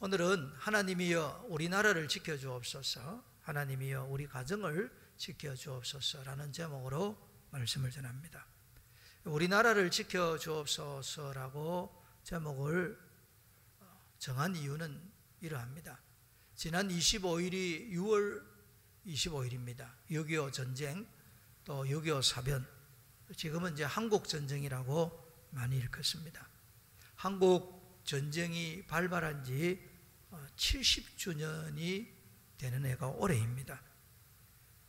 오늘은 하나님이여 우리나라를 지켜주옵소서, 하나님이여 우리 가정을 지켜주옵소서라는 제목으로 말씀을 전합니다. 우리나라를 지켜주옵소서라고 제목을 정한 이유는 이러합니다. 지난 25일이 6월 25일입니다. 6.25 전쟁, 또 6.25 사변, 지금은 이제 한국전쟁이라고 많이 일컫습니다. 한국 전쟁이 발발한 지 70주년이 되는 해가 올해입니다.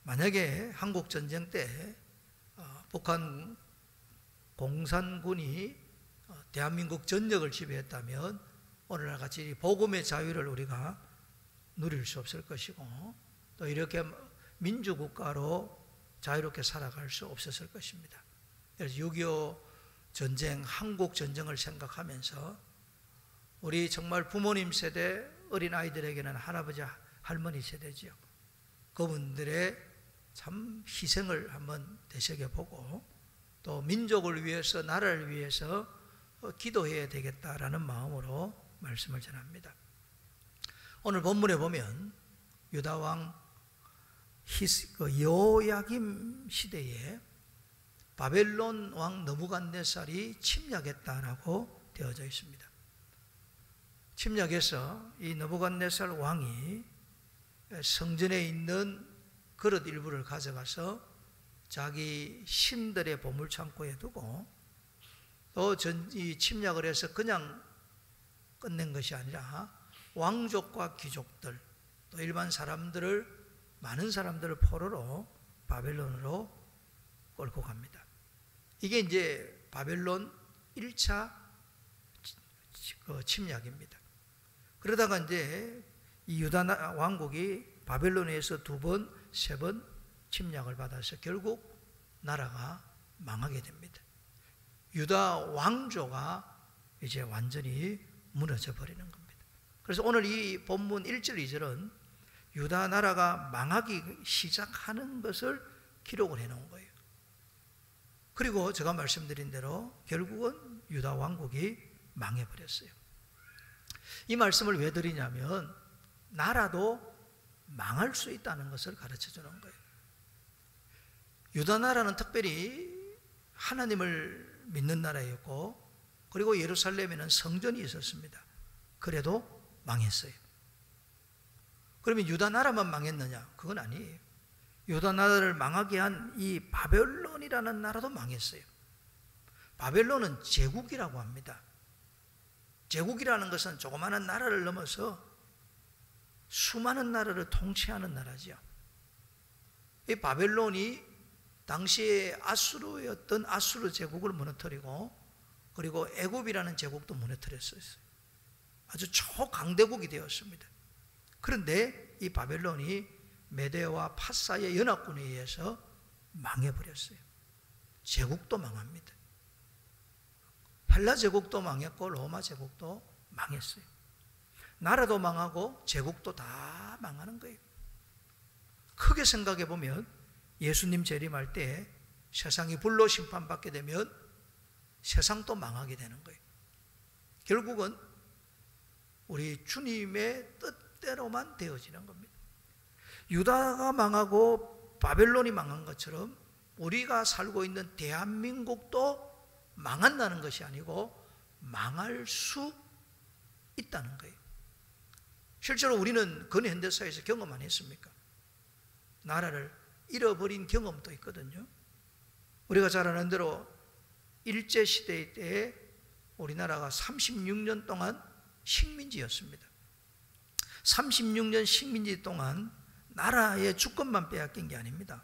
만약에 한국전쟁 때 북한 공산군이 대한민국 전역을 지배했다면 오늘날 같이 복음의 자유를 우리가 누릴 수 없을 것이고, 또 이렇게 민주국가로 자유롭게 살아갈 수 없었을 것입니다. 그래서 6.25 전쟁, 한국 전쟁을 생각하면서 우리 정말 부모님 세대, 어린아이들에게는 할아버지, 할머니 세대지요. 그분들의 참 희생을 한번 되새겨보고 또 민족을 위해서, 나라를 위해서 기도해야 되겠다라는 마음으로 말씀을 전합니다. 오늘 본문에 보면 유다왕 여호야김 시대에 바벨론 왕 느부갓네살이 침략했다라고 되어져 있습니다. 침략해서 이 느부갓네살 왕이 성전에 있는 그릇 일부를 가져가서 자기 신들의 보물창고에 두고, 또 이 침략을 해서 그냥 끝낸 것이 아니라 왕족과 귀족들, 또 일반 사람들을, 많은 사람들을 포로로 바벨론으로 끌고 갑니다. 이게 이제 바벨론 1차 침략입니다. 그러다가 이제 이 유다 왕국이 바벨론에서 2번, 3번 침략을 받아서 결국 나라가 망하게 됩니다. 유다 왕조가 이제 완전히 무너져 버리는 겁니다. 그래서 오늘 이 본문 1절, 2절은 유다 나라가 망하기 시작하는 것을 기록을 해놓은 거예요. 그리고 제가 말씀드린 대로 결국은 유다 왕국이 망해버렸어요. 이 말씀을 왜 드리냐면 나라도 망할 수 있다는 것을 가르쳐 주는 거예요. 유다 나라는 특별히 하나님을 믿는 나라였고, 그리고 예루살렘에는 성전이 있었습니다. 그래도 망했어요. 그러면 유다 나라만 망했느냐? 그건 아니에요. 유다 나라를 망하게 한 이 바벨론이라는 나라도 망했어요. 바벨론은 제국이라고 합니다. 제국이라는 것은 조그마한 나라를 넘어서 수많은 나라를 통치하는 나라죠. 이 바벨론이 당시에 아수르였던 아수르 제국을 무너뜨리고, 그리고 애굽이라는 제국도 무너뜨렸어요. 아주 초강대국이 되었습니다. 그런데 이 바벨론이 메데와 파사의 연합군에 의해서 망해버렸어요. 제국도 망합니다. 헬라 제국도 망했고 로마 제국도 망했어요. 나라도 망하고 제국도 다 망하는 거예요. 크게 생각해 보면 예수님 재림할 때 세상이 불로 심판받게 되면 세상도 망하게 되는 거예요. 결국은 우리 주님의 뜻대로만 되어지는 겁니다. 유다가 망하고 바벨론이 망한 것처럼 우리가 살고 있는 대한민국도 망한다는 것이 아니고 망할 수 있다는 거예요. 실제로 우리는 근현대사에서 경험 안 했습니까? 나라를 잃어버린 경험도 있거든요. 우리가 잘 아는 대로 일제시대 때에 우리나라가 36년 동안 식민지였습니다. 36년 식민지 동안 나라의 주권만 빼앗긴 게 아닙니다.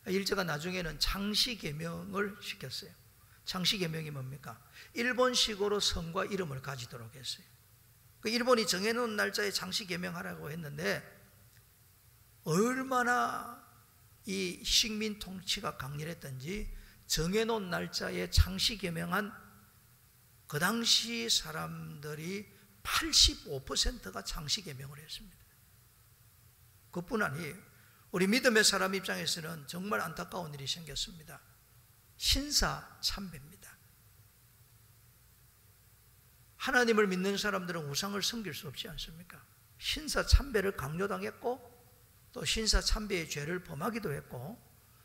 일제가 나중에는 장시개명을 시켰어요. 장시개명이 뭡니까? 일본식으로 성과 이름을 가지도록 했어요. 그 일본이 정해놓은 날짜에 장시개명하라고 했는데 얼마나 이 식민 통치가 강렬했던지 정해놓은 날짜에 장시개명한 그 당시 사람들이 85%가 장시개명을 했습니다. 그뿐 아니에요. 우리 믿음의 사람 입장에서는 정말 안타까운 일이 생겼습니다. 신사참배입니다. 하나님을 믿는 사람들은 우상을 섬길 수 없지 않습니까? 신사참배를 강요당했고 또 신사참배의 죄를 범하기도 했고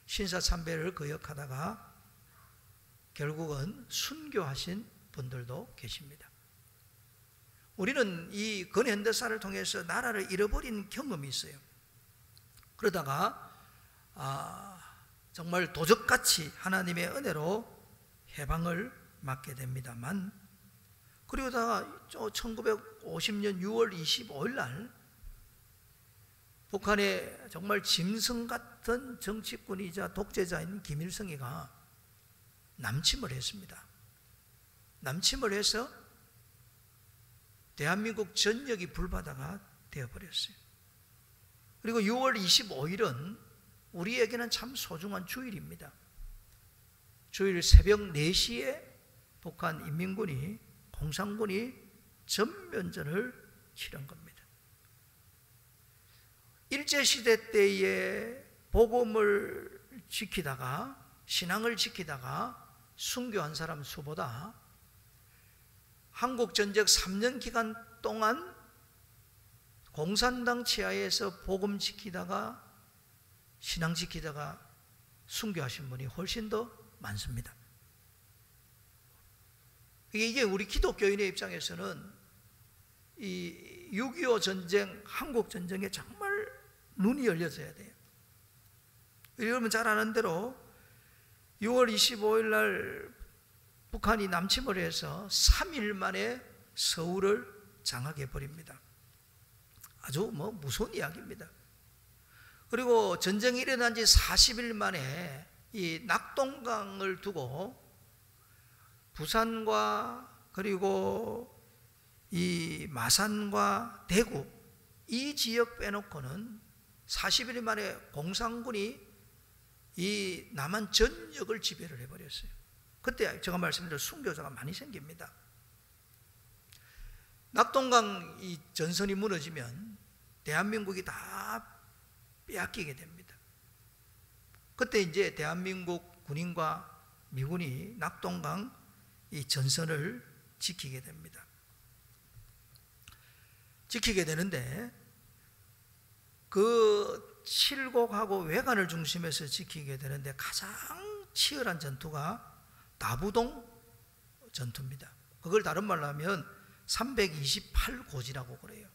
신사참배를 거역하다가 결국은 순교하신 분들도 계십니다. 우리는 이 근현대사를 통해서 나라를 잃어버린 경험이 있어요. 그러다가 정말 도적같이 하나님의 은혜로 해방을 맞게 됩니다만, 그러다가 1950년 6월 25일 날 북한의 정말 짐승 같은 정치꾼이자 독재자인 김일성이가 남침을 했습니다. 남침을 해서 대한민국 전역이 불바다가 되어버렸어요. 그리고 6월 25일은 우리에게는 참 소중한 주일입니다. 주일 새벽 4시에 북한 인민군이, 공산군이 전면전을 치른 겁니다. 일제시대 때에 복음을 지키다가, 신앙을 지키다가 순교한 사람 수보다 한국전쟁 3년 기간 동안 공산당 치하에서 복음 지키다가 신앙 지키다가 순교하신 분이 훨씬 더 많습니다. 이게 우리 기독교인의 입장에서는 이 6.25 전쟁, 한국 전쟁에 정말 눈이 열려져야 돼요. 여러분 잘 아는 대로 6월 25일 날 북한이 남침을 해서 3일 만에 서울을 장악해 버립니다. 아주 무서운 이야기입니다. 그리고 전쟁이 일어난 지 40일 만에 이 낙동강을 두고 부산과 그리고 이 마산과 대구 이 지역 빼놓고는 40일 만에 공산군이 이 남한 전역을 지배를 해버렸어요. 그때 제가 말씀드린 순교자가 많이 생깁니다. 낙동강 이 전선이 무너지면 대한민국이 다 빼앗기게 됩니다. 그때 이제 대한민국 군인과 미군이 낙동강 이 전선을 지키게 됩니다. 지키게 되는데 그 칠곡하고 외관을 중심해서 지키게 되는데 가장 치열한 전투가 다부동 전투입니다. 그걸 다른 말로 하면 328고지라고 그래요.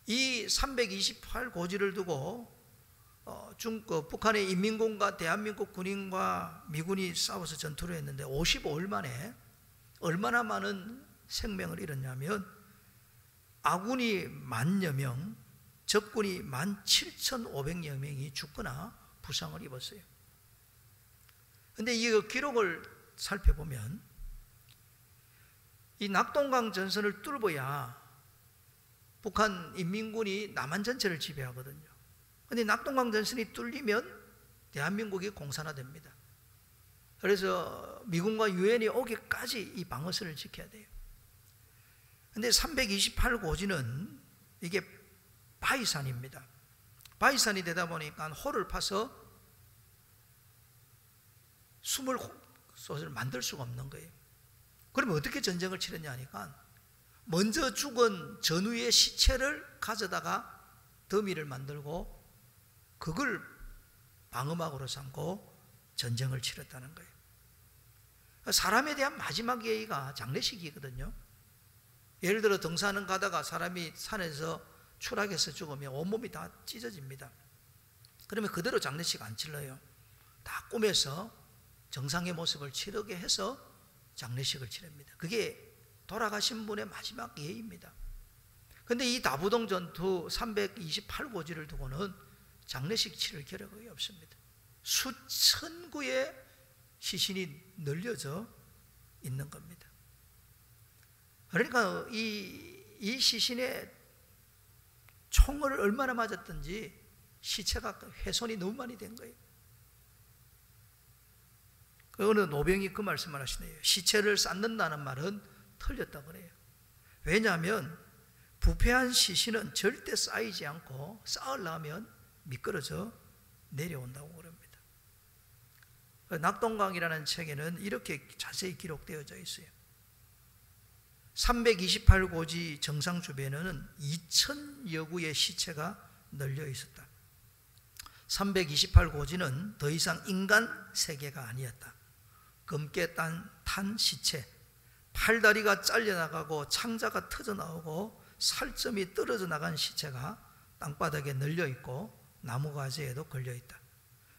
이 328고지를 두고 북한의 인민군과 대한민국 군인과 미군이 싸워서 전투를 했는데 55일 만에 얼마나 많은 생명을 잃었냐면 아군이 10,000여 명, 적군이 17,500여 명이 죽거나 부상을 입었어요. 그런데 이 기록을 살펴보면 이 낙동강 전선을 뚫어야 북한 인민군이 남한 전체를 지배하거든요. 그런데 낙동강 전선이 뚫리면 대한민국이 공산화됩니다. 그래서 미군과 유엔이 오기까지 이 방어선을 지켜야 돼요. 그런데 328고지는 이게 바위산입니다. 바위산이 되다 보니까 홀을 파서 숨을 솥을 만들 수가 없는 거예요. 그러면 어떻게 전쟁을 치렀냐 하니까 먼저 죽은 전우의 시체를 가져다가 더미를 만들고 그걸 방어막으로 삼고 전쟁을 치렀다는 거예요. 사람에 대한 마지막 예의가 장례식이거든요. 예를 들어 등산을 가다가 사람이 산에서 추락해서 죽으면 온몸이 다 찢어집니다. 그러면 그대로 장례식 안 치러요. 다 꾸며서 정상의 모습을 치르게 해서 장례식을 치릅니다. 그게 돌아가신 분의 마지막 예입니다. 그런데 이 다부동 전투 328고지를 두고는 장례식 치를 겨력이 없습니다. 수천 구의 시신이 널려져 있는 겁니다. 그러니까 이 시신에 총을 얼마나 맞았든지 시체가 훼손이 너무 많이 된 거예요. 어느 노병이 그 말씀을 하시네요. 시체를 쌓는다는 말은 틀렸다고 그래요. 왜냐하면 부패한 시신은 절대 쌓이지 않고 쌓으려면 미끄러져 내려온다고 그럽니다. 낙동강이라는 책에는 이렇게 자세히 기록되어져 있어요. 328고지 정상 주변에는 2000여 구의 시체가 널려 있었다. 328고지는 더 이상 인간 세계가 아니었다. 검게 탄 시체, 팔다리가 잘려나가고 창자가 터져나오고 살점이 떨어져 나간 시체가 땅바닥에 널려 있고 나무가지에도 걸려 있다.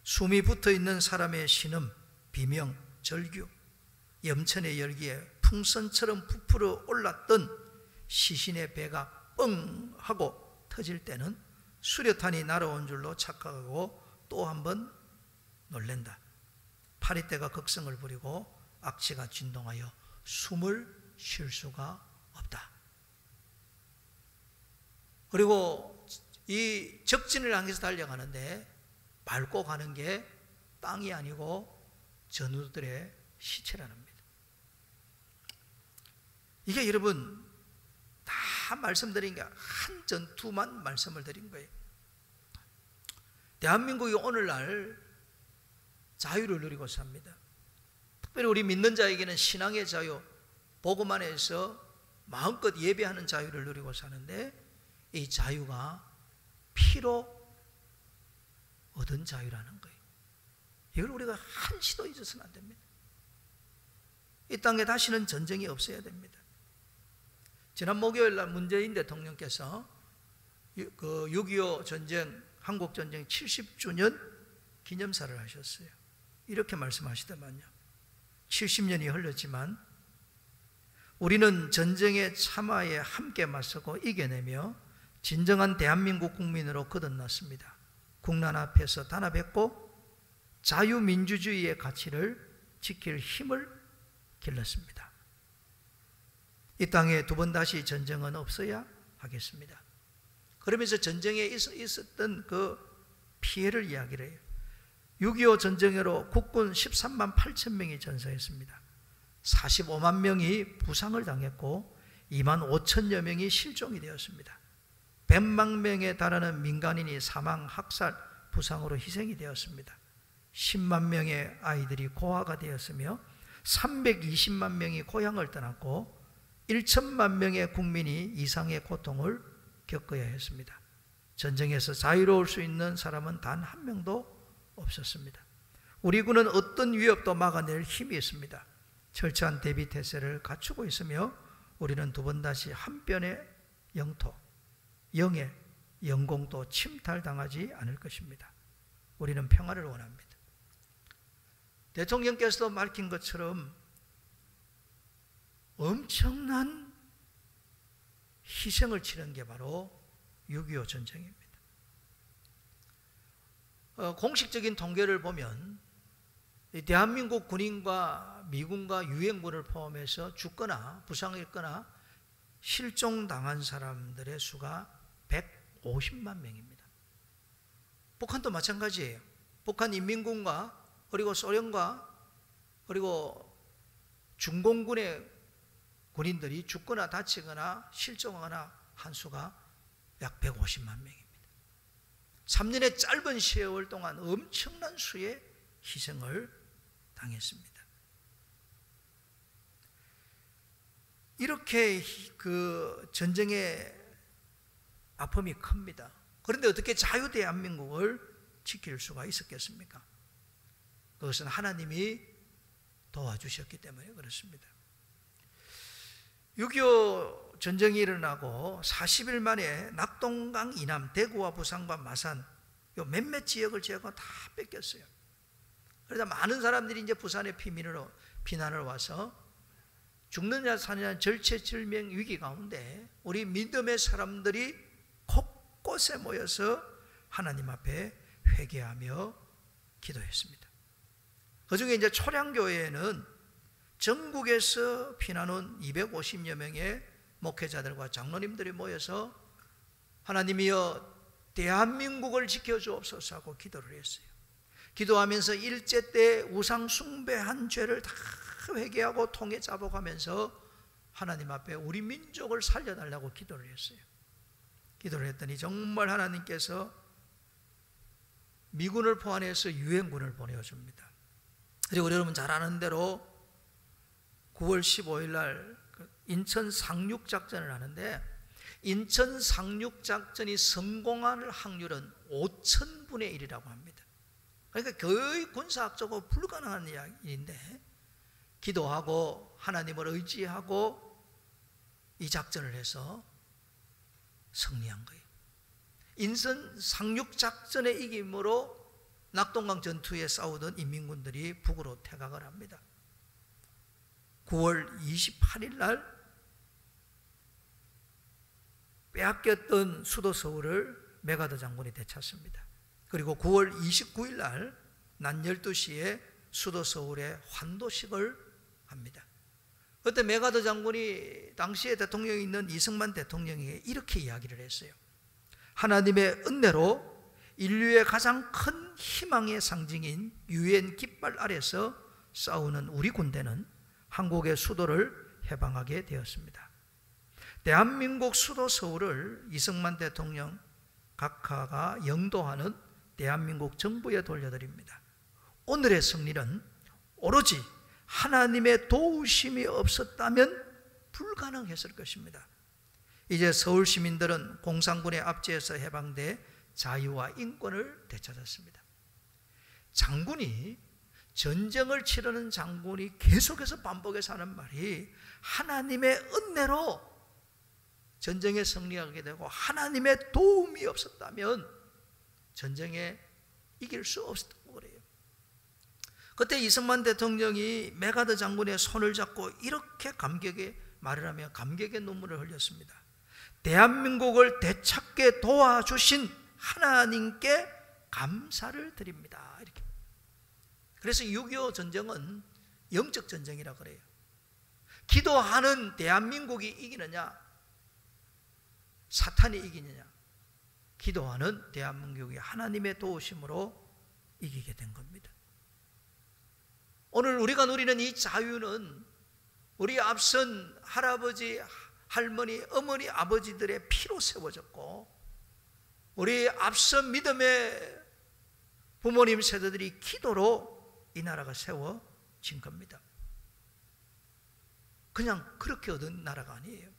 숨이 붙어있는 사람의 신음, 비명, 절규, 염천의 열기에 풍선처럼 부풀어 올랐던 시신의 배가 뻥 하고 터질 때는 수류탄이 날아온 줄로 착각하고 또 한 번 놀랜다. 파리떼가 극성을 부리고 악취가 진동하여 숨을 쉴 수가 없다. 그리고 이 적진을 향해서 달려가는데 밟고 가는 게 땅이 아니고 전우들의 시체라는 겁니다. 이게 여러분 다 말씀드린 게 한 전투만 말씀을 드린 거예요. 대한민국이 오늘날 자유를 누리고 삽니다. 특별히 우리 믿는 자에게는 신앙의 자유, 복음 안에서 마음껏 예배하는 자유를 누리고 사는데 이 자유가 피로 얻은 자유라는 거예요. 이걸 우리가 한시도 잊어서는 안 됩니다. 이 땅에 다시는 전쟁이 없어야 됩니다. 지난 목요일 날 문재인 대통령께서 그 6.25 전쟁, 한국전쟁 70주년 기념사를 하셨어요. 이렇게 말씀하시더만요. 70년이 흘렀지만 우리는 전쟁의 참화에 함께 맞서고 이겨내며 진정한 대한민국 국민으로 거듭났습니다. 국난 앞에서 단합했고 자유민주주의의 가치를 지킬 힘을 길렀습니다. 이 땅에 두 번 다시 전쟁은 없어야 하겠습니다. 그러면서 전쟁에 있었던 그 피해를 이야기를 해요. 6.25 전쟁으로 국군 13만 8천 명이 전사했습니다. 45만 명이 부상을 당했고 2만 5천여 명이 실종이 되었습니다. 100만 명에 달하는 민간인이 사망, 학살, 부상으로 희생이 되었습니다. 10만 명의 아이들이 고아가 되었으며 320만 명이 고향을 떠났고 1천만 명의 국민이 이상의 고통을 겪어야 했습니다. 전쟁에서 자유로울 수 있는 사람은 단 한 명도 없었습니다. 우리 군은 어떤 위협도 막아낼 힘이 있습니다. 철저한 대비 태세를 갖추고 있으며 우리는 두 번 다시 한편의 영토, 영의 영공도 침탈당하지 않을 것입니다. 우리는 평화를 원합니다. 대통령께서도 밝힌 것처럼 엄청난 희생을 치른 게 바로 6.25 전쟁입니다. 공식적인 통계를 보면 대한민국 군인과 미군과 유엔군을 포함해서 죽거나 부상했거나 실종당한 사람들의 수가 150만 명입니다. 북한도 마찬가지예요. 북한 인민군과 그리고 소련과 그리고 중공군의 군인들이 죽거나 다치거나 실종하거나 한 수가 약 150만 명입니다. 3년의 짧은 세월 동안 엄청난 수의 희생을 당했습니다. 이렇게 그 전쟁의 아픔이 큽니다. 그런데 어떻게 자유 대한민국을 지킬 수가 있었겠습니까? 그것은 하나님이 도와주셨기 때문에 그렇습니다. 6.25 전쟁이 일어나고 40일 만에 낙동강 이남, 대구와 부산과 마산 요 몇몇 지역을 제가 다 뺏겼어요. 그러다 많은 사람들이 이제 부산에 피난을 와서 죽느냐 사느냐 절체절명 위기 가운데 우리 믿음의 사람들이 곳곳에 모여서 하나님 앞에 회개하며 기도했습니다. 그중에 이제 초량교회에는 전국에서 피난 온 250여 명의 목회자들과 장로님들이 모여서 하나님이여 대한민국을 지켜주옵소서 하고 기도를 했어요. 기도하면서 일제 때 우상 숭배한 죄를 다 회개하고 통에 잡아가면서 하나님 앞에 우리 민족을 살려달라고 기도를 했어요. 기도를 했더니 정말 하나님께서 미군을 포함해서 유엔군을 보내줍니다. 그리고 여러분 잘 아는 대로 9월 15일 날 인천 상륙작전을 하는데 인천 상륙작전이 성공할 확률은 5,000분의 1이라고 합니다. 그러니까 거의 군사학적으로 불가능한 이야기인데 기도하고 하나님을 의지하고 이 작전을 해서 승리한 거예요. 인천 상륙작전의 이김으로 낙동강 전투에 싸우던 인민군들이 북으로 퇴각을 합니다. 9월 28일 날 빼앗겼던 수도 서울을 메가더 장군이 되찾습니다. 그리고 9월 29일 날 낮 12시에 수도 서울에 환도식을 합니다. 그때 메가더 장군이 당시에 대통령이 있는 이승만 대통령에게 이렇게 이야기를 했어요. 하나님의 은혜로 인류의 가장 큰 희망의 상징인 유엔 깃발 아래서 싸우는 우리 군대는 한국의 수도를 해방하게 되었습니다. 대한민국 수도 서울을 이승만 대통령 각하가 영도하는 대한민국 정부에 돌려드립니다. 오늘의 승리는 오로지 하나님의 도우심이 없었다면 불가능했을 것입니다. 이제 서울 시민들은 공산군의 압제에서 해방돼 자유와 인권을 되찾았습니다. 장군이, 전쟁을 치르는 장군이 계속해서 반복해서 하는 말이 하나님의 은혜로 전쟁에 승리하게 되고 하나님의 도움이 없었다면 전쟁에 이길 수 없었다고 그래요. 그때 이승만 대통령이 메가더 장군의 손을 잡고 이렇게 감격의 말을 하며 감격의 눈물을 흘렸습니다. 대한민국을 되찾게 도와주신 하나님께 감사를 드립니다. 이렇게. 그래서 6.25 전쟁은 영적 전쟁이라 그래요. 기도하는 대한민국이 이기느냐, 사탄이 이기느냐? 기도하는 대한민국이 하나님의 도우심으로 이기게 된 겁니다. 오늘 우리가 누리는 이 자유는 우리 앞선 할아버지, 할머니, 어머니, 아버지들의 피로 세워졌고 우리 앞선 믿음의 부모님 세대들이 기도로 이 나라가 세워진 겁니다. 그냥 그렇게 얻은 나라가 아니에요.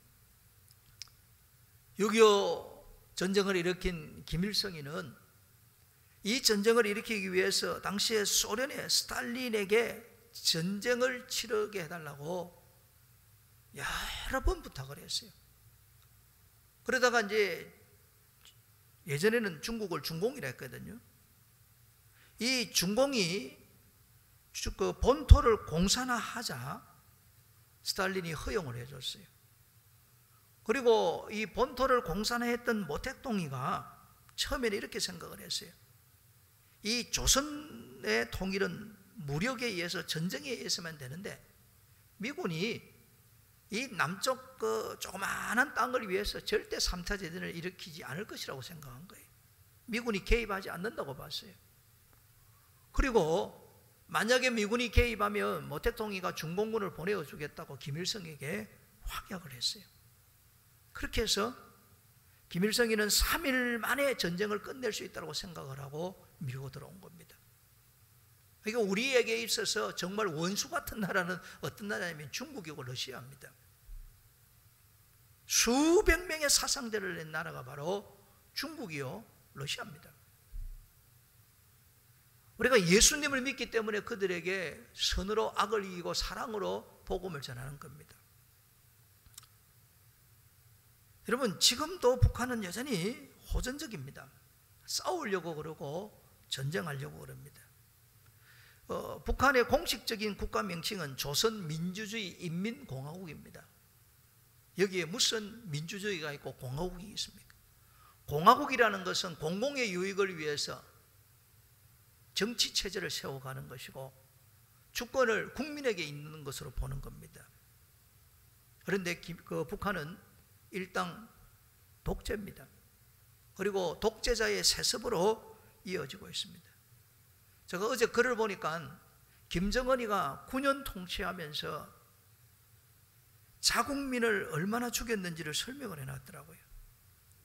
6.25 전쟁을 일으킨 김일성이는 이 전쟁을 일으키기 위해서 당시에 소련의 스탈린에게 전쟁을 치르게 해달라고 여러 번 부탁을 했어요. 그러다가 이제 예전에는 중국을 중공이라 했거든요. 이 중공이 그 본토를 공산화하자 스탈린이 허용을 해줬어요. 그리고 이 본토를 공산화했던 모택동이가 처음에는 이렇게 생각을 했어요. 이 조선의 통일은 무력에 의해서 전쟁에 의해서만 되는데 미군이 이 남쪽 그 조그마한 땅을 위해서 절대 3차 대전을 일으키지 않을 것이라고 생각한 거예요. 미군이 개입하지 않는다고 봤어요. 그리고 만약에 미군이 개입하면 모택동이가 중공군을 보내주겠다고 김일성에게 확약을 했어요. 그렇게 해서 김일성이는 3일 만에 전쟁을 끝낼 수 있다고 생각을 하고 밀고 들어온 겁니다. 그러니까 우리에게 있어서 정말 원수 같은 나라는 어떤 나라냐면 중국이고 러시아입니다. 수백 명의 사상자를 낸 나라가 바로 중국이요 러시아입니다. 우리가 예수님을 믿기 때문에 그들에게 선으로 악을 이기고 사랑으로 복음을 전하는 겁니다. 여러분, 지금도 북한은 여전히 호전적입니다. 싸우려고 그러고 전쟁하려고 그럽니다. 북한의 공식적인 국가 명칭은 조선민주주의 인민공화국입니다. 여기에 무슨 민주주의가 있고 공화국이 있습니까? 공화국이라는 것은 공공의 유익을 위해서 정치체제를 세워가는 것이고 주권을 국민에게 있는 것으로 보는 겁니다. 그런데 북한은 일당 독재입니다. 그리고 독재자의 세습으로 이어지고 있습니다. 제가 어제 글을 보니까 김정은이가 9년 통치하면서 자국민을 얼마나 죽였는지를 설명을 해놨더라고요.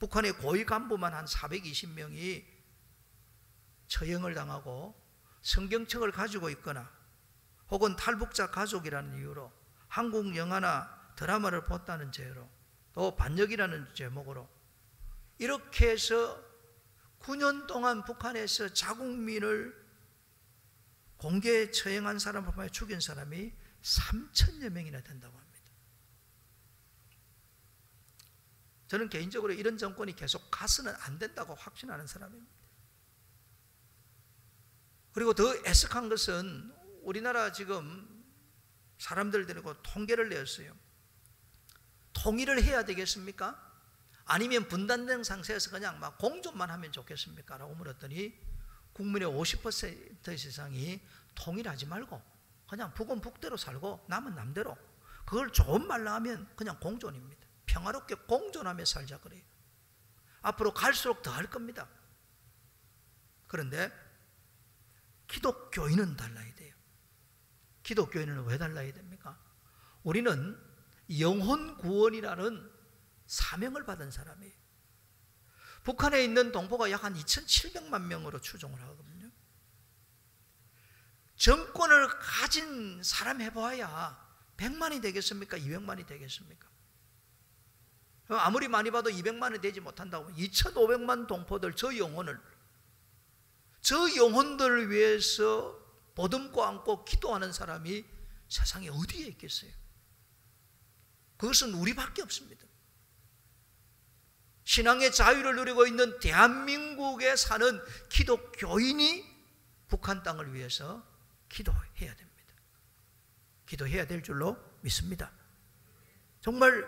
북한의 고위 간부만 한 420명이 처형을 당하고 성경책을 가지고 있거나 혹은 탈북자 가족이라는 이유로 한국 영화나 드라마를 봤다는 죄로, 또 반역이라는 제목으로 이렇게 해서 9년 동안 북한에서 자국민을 공개에 처형한 사람을 포함해 죽인 사람이 3천여 명이나 된다고 합니다. 저는 개인적으로 이런 정권이 계속 가서는 안 된다고 확신하는 사람입니다. 그리고 더 애석한 것은 우리나라 지금 사람들 데리고 통계를 내었어요. 통일을 해야 되겠습니까? 아니면 분단된 상태에서 그냥 막 공존만 하면 좋겠습니까? 라고 물었더니 국민의 50% 이상이 통일하지 말고 그냥 북은 북대로 살고 남은 남대로, 그걸 좋은 말로 하면 그냥 공존입니다. 평화롭게 공존하며 살자 그래요. 앞으로 갈수록 더 할 겁니다. 그런데 기독교인은 달라야 돼요. 기독교인은 왜 달라야 됩니까? 우리는 영혼 구원이라는 사명을 받은 사람이에요. 북한에 있는 동포가 약 한 2,700만 명으로 추정을 하거든요. 정권을 가진 사람 해봐야 100만이 되겠습니까? 200만이 되겠습니까? 아무리 많이 봐도 200만이 되지 못한다고 2,500만 동포들, 저 영혼들을 위해서 보듬고 안고 기도하는 사람이 세상에 어디에 있겠어요? 그것은 우리밖에 없습니다. 신앙의 자유를 누리고 있는 대한민국에 사는 기독교인이 북한 땅을 위해서 기도해야 됩니다. 기도해야 될 줄로 믿습니다. 정말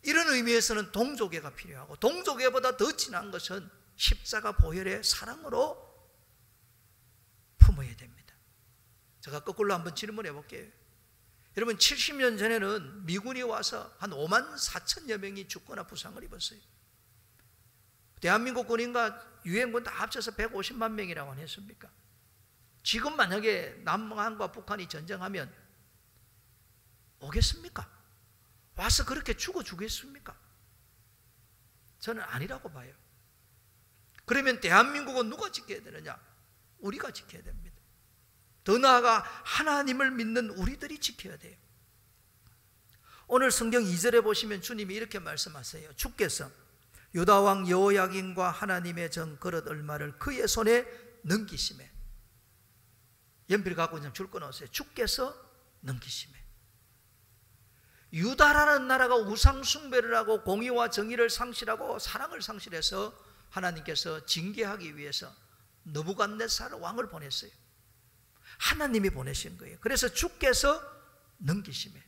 이런 의미에서는 동족애가 필요하고, 동족애보다 더 진한 것은 십자가 보혈의 사랑으로 품어야 됩니다. 제가 거꾸로 한번 질문해 볼게요. 여러분, 70년 전에는 미군이 와서 한 5만 4천여 명이 죽거나 부상을 입었어요. 대한민국 군인과 유엔군 다 합쳐서 150만 명이라고 안 했습니까? 지금 만약에 남한과 북한이 전쟁하면 오겠습니까? 와서 그렇게 죽어주겠습니까? 저는 아니라고 봐요. 그러면 대한민국은 누가 지켜야 되느냐? 우리가 지켜야 됩니다. 더 나아가 하나님을 믿는 우리들이 지켜야 돼요. 오늘 성경 2절에 보시면 주님이 이렇게 말씀하세요. 주께서 유다왕 여호야긴과 하나님의 전 그릇 얼마를 그의 손에 넘기심에, 연필 갖고 있는 줄 끊어오세요. 주께서 넘기심에. 유다라는 나라가 우상 숭배를 하고 공의와 정의를 상실하고 사랑을 상실해서 하나님께서 징계하기 위해서 느부갓네살 왕을 보냈어요. 하나님이 보내신 거예요. 그래서 주께서 넘기심에.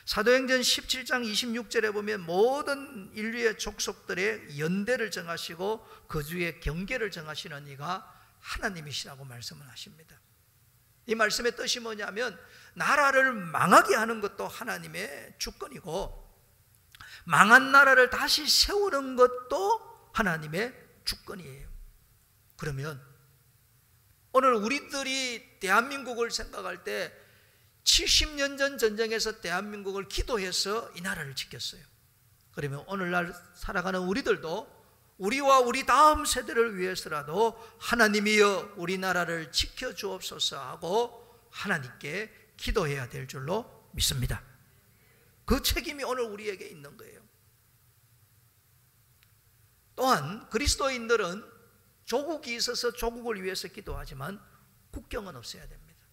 사도행전 17장 26절에 보면 모든 인류의 족속들의 연대를 정하시고 그 주의 경계를 정하시는 이가 하나님이시라고 말씀을 하십니다. 이 말씀의 뜻이 뭐냐면 나라를 망하게 하는 것도 하나님의 주권이고 망한 나라를 다시 세우는 것도 하나님의 주권이에요. 그러면 오늘 우리들이 대한민국을 생각할 때 70년 전 전쟁에서 대한민국을 기도해서 이 나라를 지켰어요. 그러면 오늘날 살아가는 우리들도 우리와 우리 다음 세대를 위해서라도 하나님이여 우리나라를 지켜주옵소서 하고 하나님께 기도해야 될 줄로 믿습니다. 그 책임이 오늘 우리에게 있는 거예요. 또한 그리스도인들은 조국이 있어서 조국을 위해서 기도하지만 국경은 없어야 됩니다.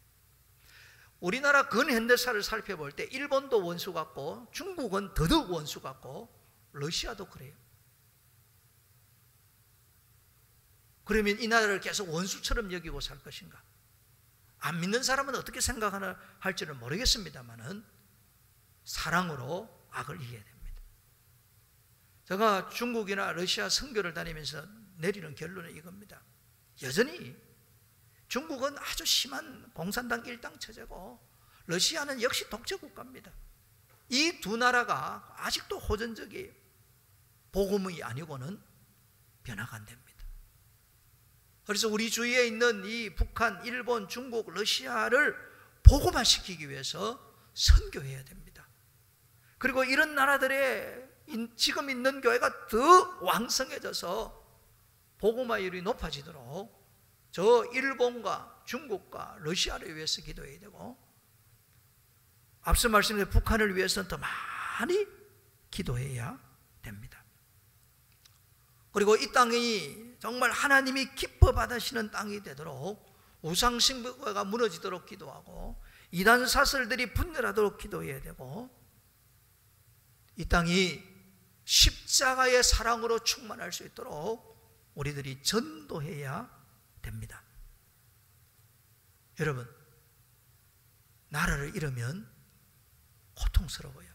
우리나라 근현대사를 살펴볼 때 일본도 원수 같고 중국은 더더욱 원수 같고 러시아도 그래요. 그러면 이 나라를 계속 원수처럼 여기고 살 것인가? 안 믿는 사람은 어떻게 생각하나 할지는 모르겠습니다만은 사랑으로 악을 이겨야 됩니다. 제가 중국이나 러시아 선교를 다니면서 내리는 결론은 이겁니다. 여전히 중국은 아주 심한 공산당 일당 체제고 러시아는 역시 독재 국가입니다. 이 두 나라가 아직도 호전적이에요. 복음이 아니고는 변화가 안 됩니다. 그래서 우리 주위에 있는 이 북한, 일본, 중국, 러시아를 복음화시키기 위해서 선교해야 됩니다. 그리고 이런 나라들의 지금 있는 교회가 더 왕성해져서 복음화율이 높아지도록 저 일본과 중국과 러시아를 위해서 기도해야 되고, 앞서 말씀드린 북한을 위해서는 더 많이 기도해야 됩니다. 그리고 이 땅이 정말 하나님이 기뻐 받으시는 땅이 되도록 우상숭배가 무너지도록 기도하고 이단 사설들이 분열하도록 기도해야 되고, 이 땅이 십자가의 사랑으로 충만할 수 있도록 우리들이 전도해야 됩니다. 여러분, 나라를 잃으면 고통스러워요.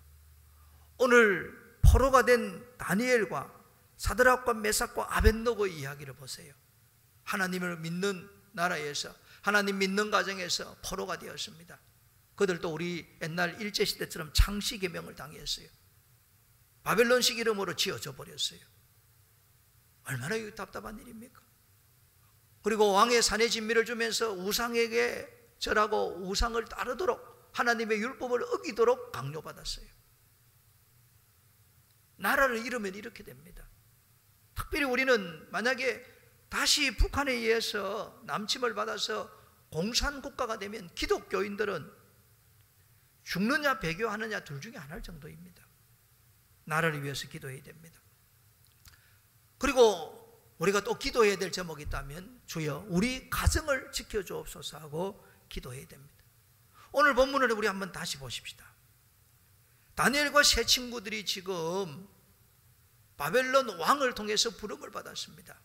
오늘 포로가 된 다니엘과 사드락과 메삭과 아벳노고의 이야기를 보세요. 하나님을 믿는 나라에서, 하나님 믿는 가정에서 포로가 되었습니다. 그들도 우리 옛날 일제시대처럼 창시개명을 당했어요. 바벨론식 이름으로 지어져 버렸어요. 얼마나 답답한 일입니까? 그리고 왕의 산의 진미를 주면서 우상에게 절하고 우상을 따르도록 하나님의 율법을 어기도록 강요받았어요. 나라를 잃으면 이렇게 됩니다. 특별히 우리는 만약에 다시 북한에 의해서 남침을 받아서 공산국가가 되면 기독교인들은 죽느냐 배교하느냐 둘 중에 하나일 정도입니다. 나라를 위해서 기도해야 됩니다. 그리고 우리가 또 기도해야 될 제목이 있다면, 주여 우리 가정을 지켜주옵소서 하고 기도해야 됩니다. 오늘 본문을 우리 한번 다시 보십시다. 다니엘과 세 친구들이 지금 바벨론 왕을 통해서 부름을 받았습니다.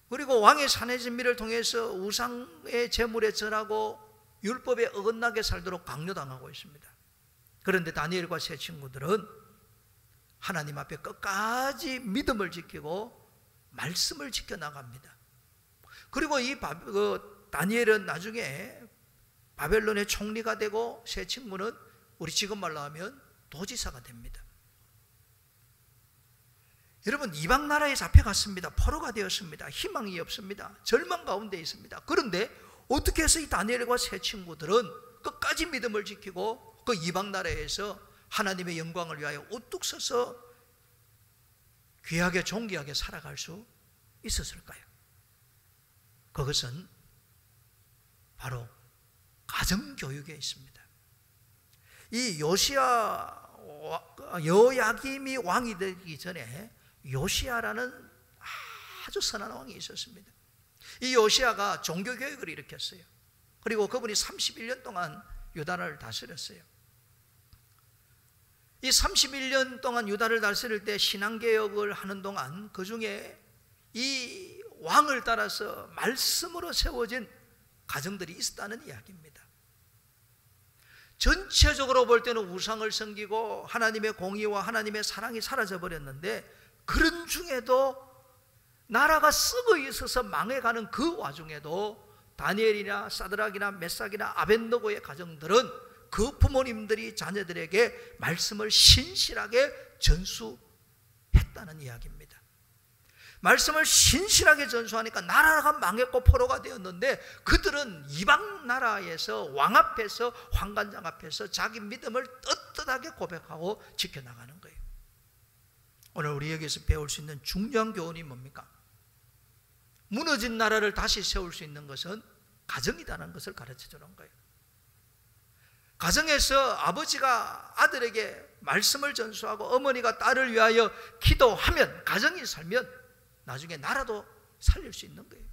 그리고 왕의 산의 진미를 통해서 우상의 제물에 절하고 율법에 어긋나게 살도록 강요당하고 있습니다. 그런데 다니엘과 세 친구들은 하나님 앞에 끝까지 믿음을 지키고 말씀을 지켜나갑니다. 그리고 다니엘은 나중에 바벨론의 총리가 되고, 세 친구는 우리 지금 말로 하면 도지사가 됩니다. 여러분, 이방 나라에 잡혀갔습니다. 포로가 되었습니다. 희망이 없습니다. 절망 가운데 있습니다. 그런데 어떻게 해서 이 다니엘과 세 친구들은 끝까지 믿음을 지키고 그 이방 나라에서 하나님의 영광을 위하여 우뚝 서서 귀하게 존귀하게 살아갈 수 있었을까요? 그것은 바로 가정교육에 있습니다. 이 여야김이 왕이 되기 전에 요시야라는 아주 선한 왕이 있었습니다. 이 요시야가 종교교육을 일으켰어요. 그리고 그분이 31년 동안 유다를 다스렸어요. 이 31년 동안 유다를 다스릴 때 신앙개혁을 하는 동안 그 중에 이 왕을 따라서 말씀으로 세워진 가정들이 있었다는 이야기입니다. 전체적으로 볼 때는 우상을 섬기고 하나님의 공의와 하나님의 사랑이 사라져버렸는데, 그런 중에도 나라가 썩어 있어서 망해가는 그 와중에도 다니엘이나 사드락이나 메삭이나 아벳노고의 가정들은 그 부모님들이 자녀들에게 말씀을 신실하게 전수했다는 이야기입니다. 말씀을 신실하게 전수하니까 나라가 망했고 포로가 되었는데, 그들은 이방 나라에서 왕 앞에서, 환관장 앞에서 자기 믿음을 떳떳하게 고백하고 지켜나가는 거예요. 오늘 우리에게서 배울 수 있는 중요한 교훈이 뭡니까? 무너진 나라를 다시 세울 수 있는 것은 가정이라는 것을 가르쳐 주는 거예요. 가정에서 아버지가 아들에게 말씀을 전수하고 어머니가 딸을 위하여 기도하면, 가정이 살면 나중에 나라도 살릴 수 있는 거예요.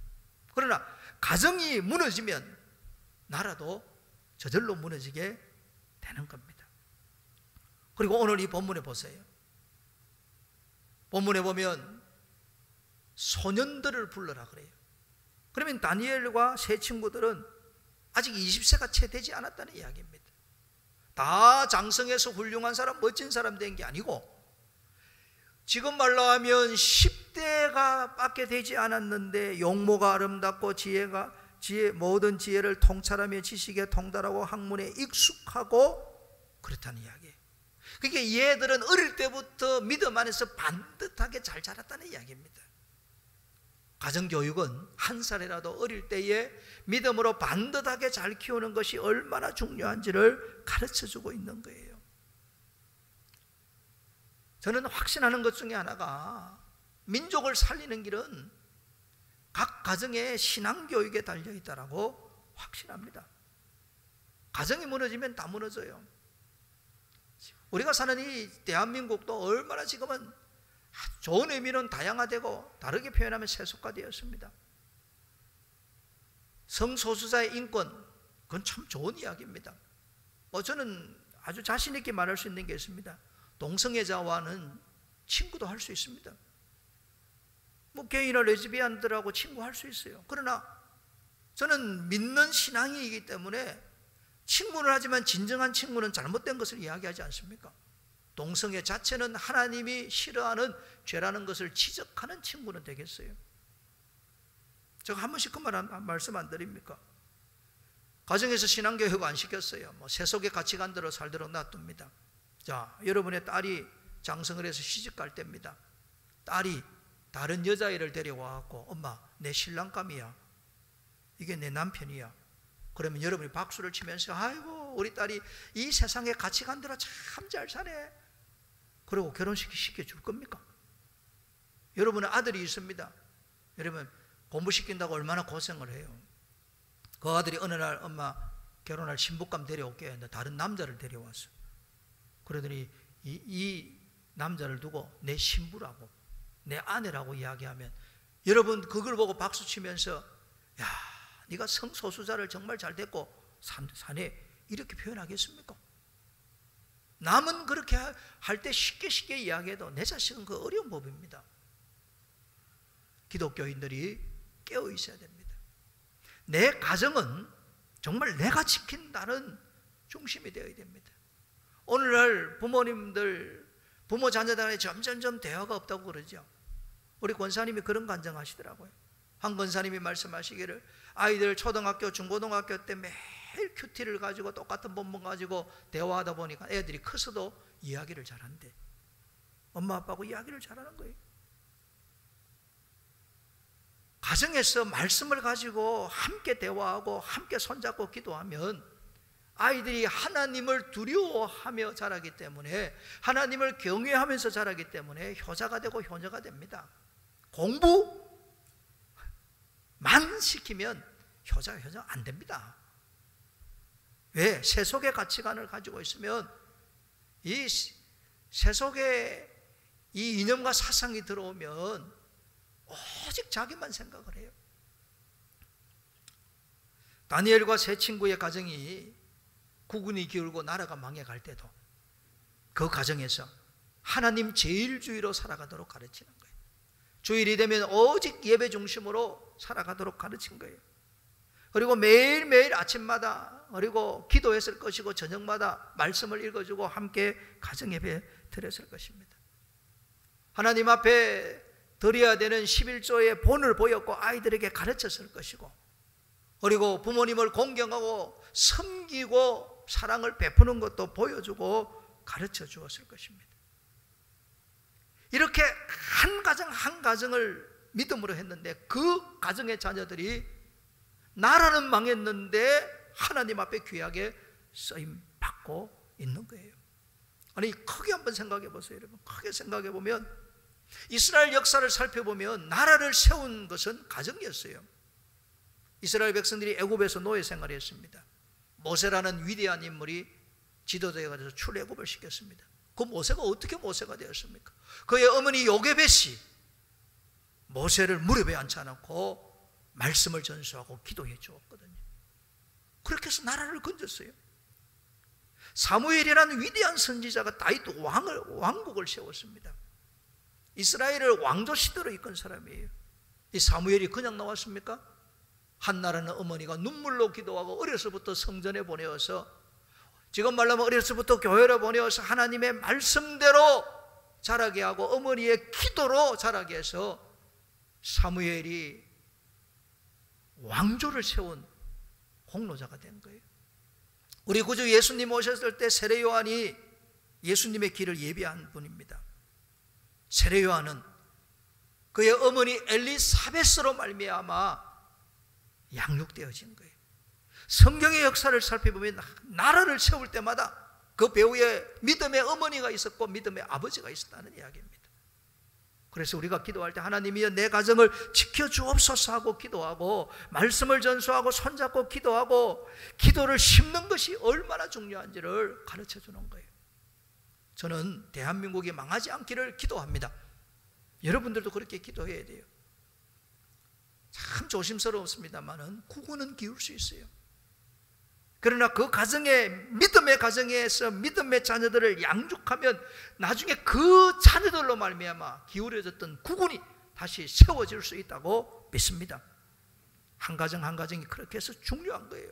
그러나 가정이 무너지면 나라도 저절로 무너지게 되는 겁니다. 그리고 오늘 이 본문에 보세요. 본문에 보면 소년들을 불러라 그래요. 그러면 다니엘과 세 친구들은 아직 20세가 채 되지 않았다는 이야기입니다. 다 장성해서 훌륭한 사람, 멋진 사람 된 게 아니고, 지금 말로 하면 10대가 밖에 되지 않았는데 용모가 아름답고 모든 지혜를 통찰하며 지식에 통달하고 학문에 익숙하고 그렇다는 이야기예요. 그러니까 얘들은 어릴 때부터 믿음 안에서 반듯하게 잘 자랐다는 이야기입니다. 가정교육은 한 살이라도 어릴 때에 믿음으로 반듯하게 잘 키우는 것이 얼마나 중요한지를 가르쳐주고 있는 거예요. 저는 확신하는 것 중에 하나가, 민족을 살리는 길은 각 가정의 신앙교육에 달려있다라고 확신합니다. 가정이 무너지면 다 무너져요. 우리가 사는 이 대한민국도 얼마나 지금은 좋은 의미는 다양화되고 다르게 표현하면 세속화되었습니다. 성소수자의 인권, 그건 참 좋은 이야기입니다. 저는 아주 자신 있게 말할 수 있는 게 있습니다. 동성애자와는 친구도 할 수 있습니다. 게이나 레즈비안들하고 친구할 수 있어요. 그러나 저는 믿는 신앙이기 때문에 친구는 하지만 진정한 친구는 잘못된 것을 이야기하지 않습니까? 동성애 자체는 하나님이 싫어하는 죄라는 것을 지적하는 친구는 되겠어요. 제가 한 번씩 그 말씀 안 드립니까? 가정에서 신앙교육 안 시켰어요. 세속의 가치관대로 살도록 놔둡니다. 자, 여러분의 딸이 장성을 해서 시집 갈 때입니다. 딸이 다른 여자애를 데려와갖고 엄마 내 신랑감이야, 이게 내 남편이야. 그러면 여러분이 박수를 치면서 아이고 우리 딸이 이 세상의 가치관대로 참 잘 사네, 그리고 결혼식 시켜줄 겁니까? 여러분의 아들이 있습니다. 여러분 공부시킨다고 얼마나 고생을 해요. 그 아들이 어느 날 엄마 결혼할 신부감 데려올게 했는데 다른 남자를 데려왔어. 그러더니 이 남자를 두고 내 신부라고 내 아내라고 이야기하면 여러분 그걸 보고 박수치면서 야 네가 성소수자를 정말 잘 됐고 사네 이렇게 표현하겠습니까? 남은 그렇게 할 때 쉽게 이야기해도 내 자식은 그 어려운 법입니다. 기독교인들이 깨어 있어야 됩니다. 내 가정은 정말 내가 지킨다는 중심이 되어야 됩니다. 오늘날 부모님들 부모 자녀들 간에 점점점 대화가 없다고 그러죠. 우리 권사님이 그런 간증하시더라고요. 한 권사님이 말씀하시기를 아이들 초등학교 중고등학교 때 매일 큐티를 가지고 똑같은 본문 가지고 대화하다 보니까 애들이 커서도 이야기를 잘한대. 엄마 아빠하고 이야기를 잘하는 거예요. 가정에서 말씀을 가지고 함께 대화하고 함께 손잡고 기도하면 아이들이 하나님을 두려워하며 자라기 때문에, 하나님을 경외하면서 자라기 때문에 효자가 되고 효녀가 됩니다. 공부만 시키면 효자 안 됩니다. 왜? 세속의 가치관을 가지고 있으면 이 세속의 이 이념과 사상이 들어오면 오직 자기만 생각을 해요. 다니엘과 세 친구의 가정이 국운이 기울고 나라가 망해갈 때도 그 가정에서 하나님 제일주의로 살아가도록 가르치는 거예요. 주일이 되면 오직 예배 중심으로 살아가도록 가르친 거예요. 그리고 매일매일 아침마다 그리고 기도했을 것이고 저녁마다 말씀을 읽어주고 함께 가정예배 드렸을 것입니다. 하나님 앞에 드려야 되는 11조의 본을 보였고 아이들에게 가르쳤을 것이고, 그리고 부모님을 공경하고 섬기고 사랑을 베푸는 것도 보여주고 가르쳐 주었을 것입니다. 이렇게 한 가정 한 가정을 믿음으로 했는데 그 가정의 자녀들이 나라는 망했는데 하나님 앞에 귀하게 쓰임 받고 있는 거예요. 아니 크게 한번 생각해 보세요. 여러분 크게 생각해 보면 이스라엘 역사를 살펴보면 나라를 세운 것은 가정이었어요. 이스라엘 백성들이 애굽에서 노예 생활을 했습니다. 모세라는 위대한 인물이 지도자가 돼서 출애굽을 시켰습니다. 그 모세가 어떻게 모세가 되었습니까? 그의 어머니 요게벳이 모세를 무릎에 앉혀놓고 말씀을 전수하고 기도해 주었거든요. 그렇게 해서 나라를 건졌어요. 사무엘이라는 위대한 선지자가 다윗 왕국을 세웠습니다. 이스라엘을 왕조 시대로 이끈 사람이에요. 이 사무엘이 그냥 나왔습니까? 한나라는 어머니가 눈물로 기도하고 어려서부터 성전에 보내어서, 지금 말하면 어려서부터 교회로 보내어서 하나님의 말씀대로 자라게 하고 어머니의 기도로 자라게 해서 사무엘이 왕조를 세운 공로자가 된 거예요. 우리 구주 예수님 오셨을 때 세례 요한이 예수님의 길을 예비한 분입니다. 세례 요한은 그의 어머니 엘리사벳으로 말미암아 양육되어진 거예요. 성경의 역사를 살펴보면 나라를 세울 때마다 그 배후에 믿음의 어머니가 있었고 믿음의 아버지가 있었다는 이야기입니다. 그래서 우리가 기도할 때 하나님이여 내 가정을 지켜주옵소서 하고 기도하고 말씀을 전수하고 손잡고 기도하고 기도를 심는 것이 얼마나 중요한지를 가르쳐 주는 거예요. 저는 대한민국이 망하지 않기를 기도합니다. 여러분들도 그렇게 기도해야 돼요. 참 조심스러웠습니다만은 국운은 기울 수 있어요. 그러나 그 가정에 믿음의 가정에서 믿음의 자녀들을 양육하면 나중에 그 자녀들로 말미암아 기울어졌던 국운이 다시 세워질 수 있다고 믿습니다. 한 가정 한 가정이 그렇게 해서 중요한 거예요.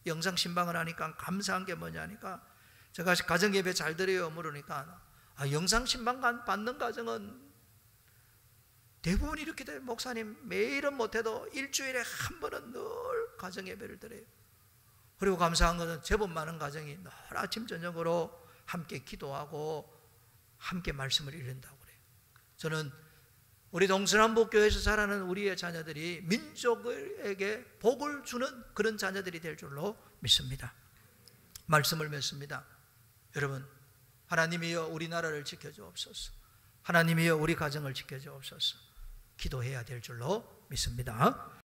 영상 신방을 하니까 감사한 게 뭐냐니까 제가 가정 예배 잘 드려요 물으니까 영상 신방 받는 가정은 대부분 이렇게 돼요. 목사님 매일은 못해도 일주일에 한 번은 늘 가정 예배를 드려요. 그리고 감사한 것은 제법 많은 가정이 늘 아침 저녁으로 함께 기도하고 함께 말씀을 읽는다고 그래요. 저는 우리 동서남북교회에서 자라는 우리의 자녀들이 민족에게 복을 주는 그런 자녀들이 될 줄로 믿습니다. 말씀을 맺습니다. 여러분, 하나님이여 우리나라를 지켜주옵소서. 하나님이여 우리 가정을 지켜주옵소서. 기도해야 될 줄로 믿습니다.